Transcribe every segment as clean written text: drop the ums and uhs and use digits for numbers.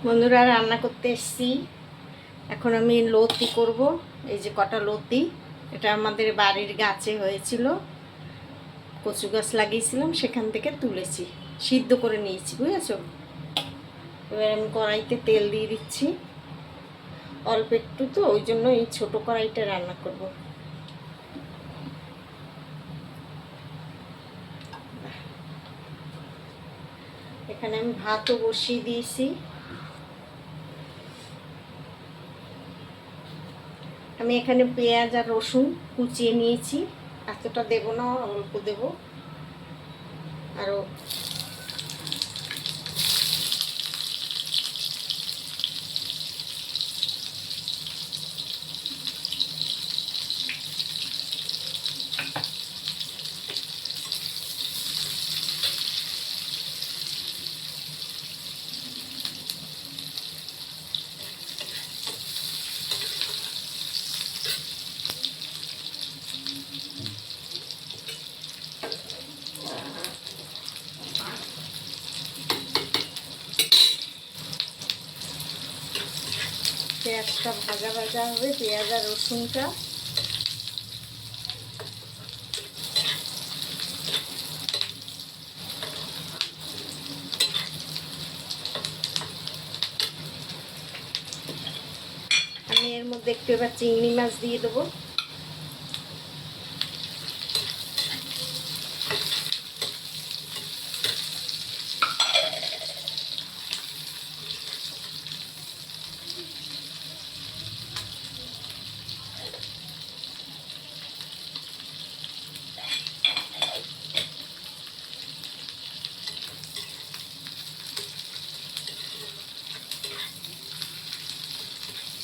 বন্ধুরা, রান্না করতে এসেছি। এখন আমি লতি করব। এই যে কটা লতি, এটা আমাদের বাড়ির গাছে হয়েছিল, কচু গাছ লাগিয়েছিলাম, সেখান থেকে তুলেছি, সিদ্ধ করে নিয়েছি, বুঝেছো। এবার আমি কড়াইতে তেল দিয়ে দিচ্ছি অল্প একটু, তো ওই জন্য এই ছোট কড়াইটা রান্না করব। এখানে আমি ভাতও বসিয়ে দিয়েছি। আমি এখানে পেঁয়াজ আর রসুন কুচিয়ে নিয়েছি, এতটা দেবো না, অল্প দেবো। আরও পেঁয়াজটা ভাজা ভাজা হবে, পেঁয়াজ আর রসুনটা। আমি এর মধ্যে একটু এবার চিংড়ি মাছ দিয়ে দেবো।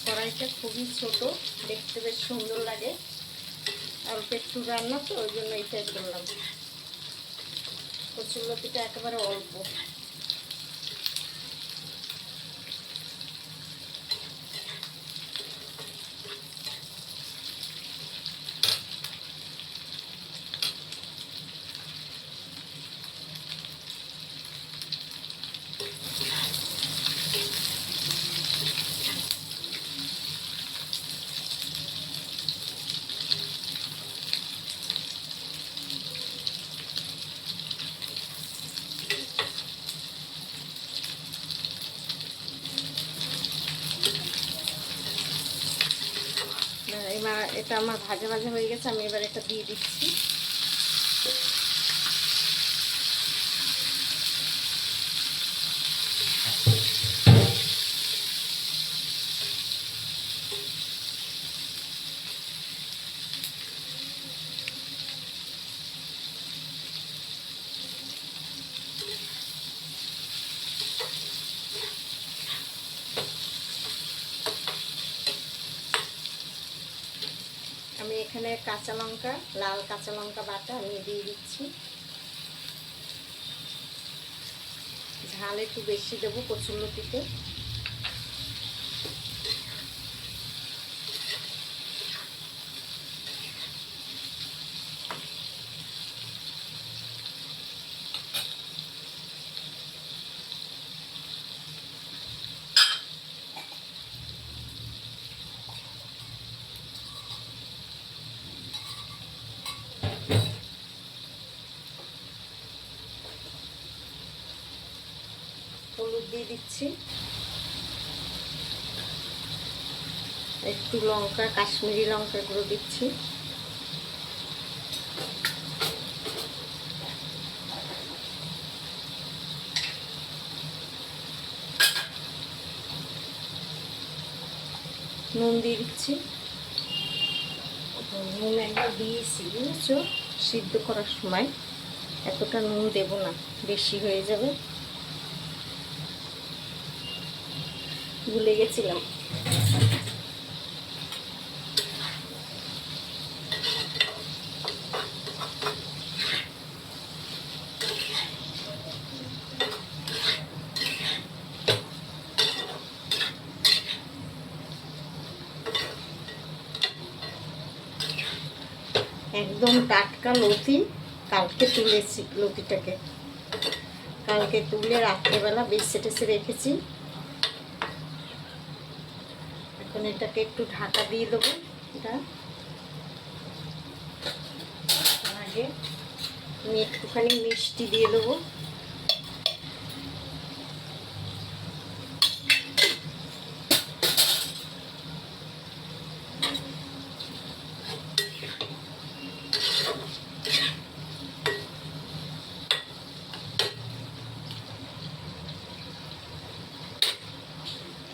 কড়াইটা খুবই ছোট, দেখতে বেশ সুন্দর লাগে। অল্প একটু রান্না তো, ওই জন্য এইটাই করলাম। কচুরলতিটা একেবারে অল্প। এবার এটা আমার ভাজা ভাজা হয়ে গেছে, আমি এবার এটা দিয়ে দিচ্ছি। আমি এখানে কাঁচা লঙ্কা, লাল কাঁচা লঙ্কা বাটা আমি দিয়ে দিচ্ছি। ঝাল একটু বেশি দেবো কচুরলতিতে। হলুদ দিয়ে দিচ্ছি, একটু লঙ্কা, কাশ্মীরি লঙ্কা গুঁড়ো দিচ্ছি। নুন দিয়ে দিচ্ছি। নুন একবার দিয়েছি, বুঝেছো, সিদ্ধ করার সময়। এতটা নুন দেব না, বেশি হয়ে যাবে, ভুলে গেছিলাম। একদম টাটকা লতি, কালকে তুলেছি লতিটাকে। কালকে তুলে রাত্রেবেলা বেছে টেছে রেখেছি, এখন এটাকে একটু ঢাকা দিয়ে দেবো। এটা আগে আমি একটুখানি মিষ্টি দিয়ে দেবো।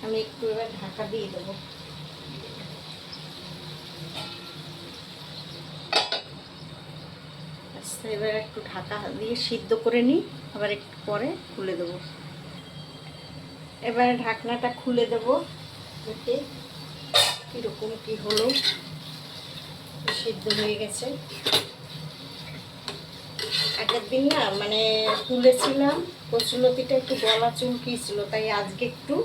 আমি একটু এবার ঢাকা দিয়ে দেবো। আচ্ছা, এবার একটু ঢাকা দিয়ে সিদ্ধ করে নিই, আবার একটু পরে খুলে দেবো। এবারে ঢাকনাটা খুলে দেবো, দেখে কীরকম কী হলো। সিদ্ধ হয়ে গেছে। আগের দিন না মানে তুলেছিলাম, কচুলতিটা একটু গলা চুলকিয়েছিল, তাই আজকে একটু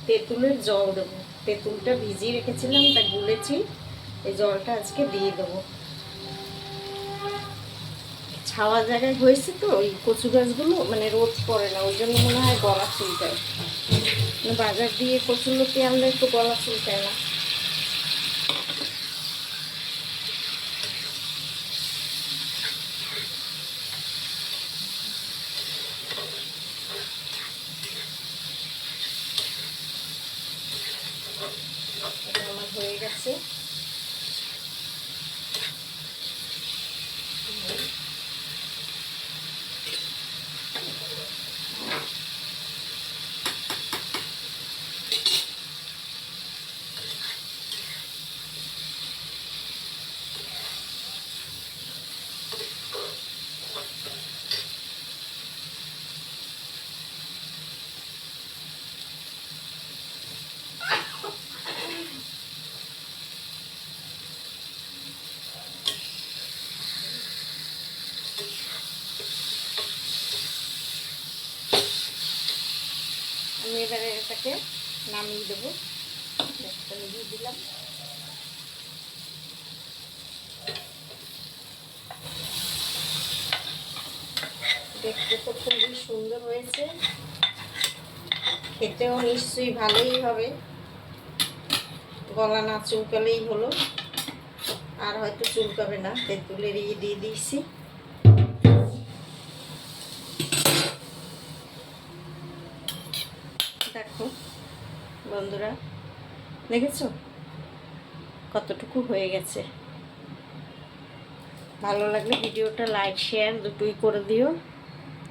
তেঁতুলের জল দেবো। তেঁতুলটা ভিজিয়ে রেখেছিলাম, তা গুলেছি, এই জলটা আজকে দিয়ে দেবো। ছাওয়া জায়গায় হয়েছে তো ওই কচু গাছগুলো, মানে রোদ পড়ে না, ওই জন্য মনে হয় গলা চুলকায়। বাজার দিয়ে কচুলতি আনলে একটু গলা চুলকায় না। এটা আমার হয়ে গেছে। আমি এবারে এটাকে নামিয়ে দেবো। গ্যাসটা নিভিয়ে দিলাম। দেখতে তো খুবই সুন্দর হয়েছে, খেতেও নিশ্চয়ই ভালোই হবে। গলা না চুলকালেই হলো, আর হয়তো চুলকাবে না, তেঁতুলের দিয়ে দিয়েছি। দেখো বন্ধুরা, দেখেছো কতটুকু হয়ে গেছে। ভালো লাগলে ভিডিওটা লাইক শেয়ার দুটোই করে দিও।